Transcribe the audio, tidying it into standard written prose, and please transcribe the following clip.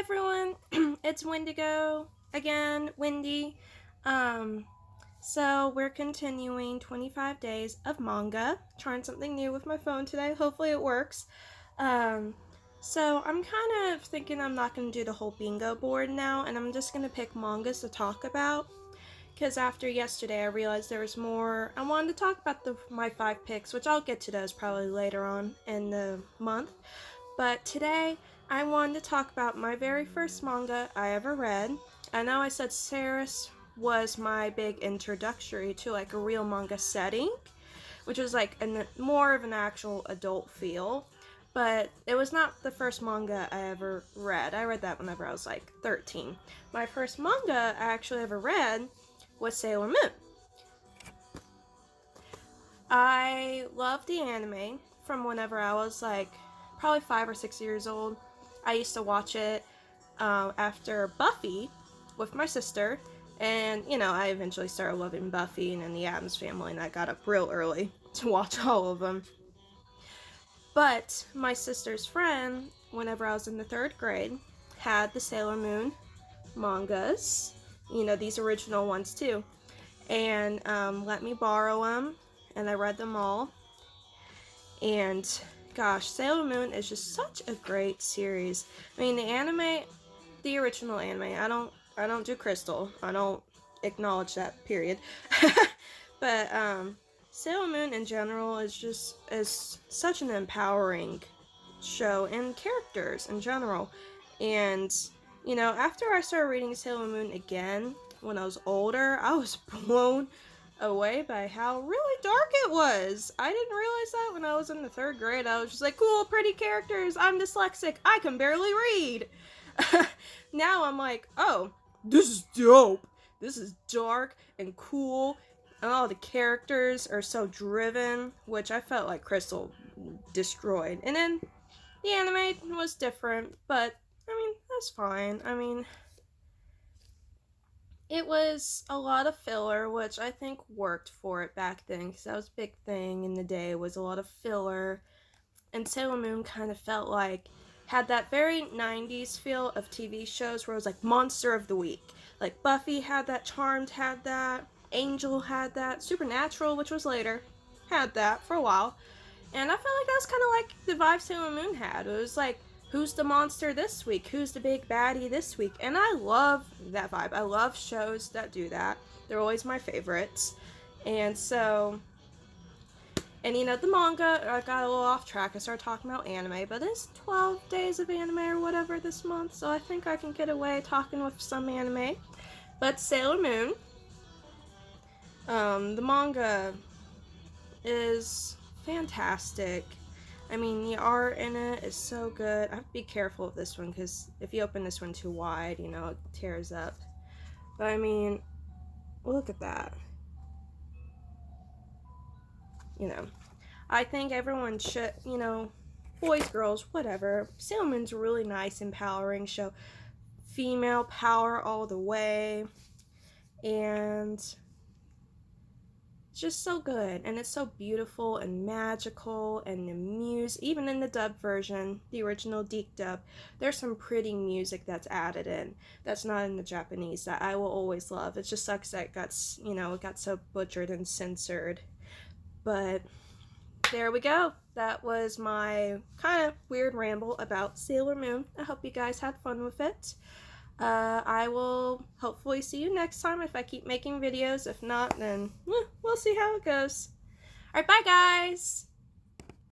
everyone, it's Wendigo again, Wendy. So we're continuing 25 days of manga, trying something new with my phone today. Hopefully it works. So I'm kind of thinking I'm not going to do the whole bingo board now, and I'm just going to pick mangas to talk about. Because after yesterday, I realized there was more. I wanted to talk about my 5 picks, which I'll get to those probably later on in the month. But today, I wanted to talk about my very first manga I ever read. I know I said Saris was my big introductory to like a real manga setting, which was like more of an actual adult feel. But it was not the first manga I ever read. I read that whenever I was like 13. My first manga I actually ever read was Sailor Moon. I loved the anime from whenever I was like probably 5 or 6 years old. I used to watch it after Buffy with my sister, and I eventually started loving Buffy and then the Addams Family, and I got up real early to watch all of them. But my sister's friend, whenever I was in the 3rd grade, had the Sailor Moon mangas, these original ones too, and let me borrow them, and I read them all. And gosh, Sailor Moon is just such a great series. I mean, the anime, the original anime, I don't do Crystal. I don't acknowledge that, period. But Sailor Moon in general is such an empowering show, and characters in general. And after I started reading Sailor Moon again when I was older, I was blown away by how really dark it was. I didn't realize that when I was in the 3rd grade. I was just like, cool, pretty characters. I'm dyslexic. I can barely read. Now I'm like, oh, this is dope. This is dark and cool. And all the characters are so driven, which I felt like Crystal destroyed. And then the anime was different, but I mean, that's fine. I mean, it was a lot of filler, which I think worked for it back then, because that was a big thing in the day, was a lot of filler. And Sailor Moon kind of felt like, had that very 90s feel of TV shows where it was like Monster of the Week. Like Buffy had that, Charmed had that, Angel had that, Supernatural, which was later, had that for a while. And I felt like that was kind of like the vibe Sailor Moon had. It was like, who's the monster this week? Who's the big baddie this week? And I love that vibe. I love shows that do that. They're always my favorites. And so, and the manga, I got a little off track. I started talking about anime, but it's 12 days of anime or whatever this month, so I think I can get away talking with some anime. But Sailor Moon, the manga is fantastic. I mean, the art in it is so good. I have to be careful with this one, because if you open this one too wide, it tears up. But I mean, look at that. I think everyone should, boys, girls, whatever. Sailor Moon's a really nice, empowering show. Female power all the way. And it's just so good, and it's so beautiful and magical, and the music, even in the dub version, the original Deke dub, there's some pretty music that's added in that's not in the Japanese that I will always love. It just sucks that it got so butchered and censored. But there we go. That was my kind of weird ramble about Sailor Moon. I hope you guys had fun with it. I will hopefully see you next time if I keep making videos. If not, then we'll see how it goes. Alright, bye guys!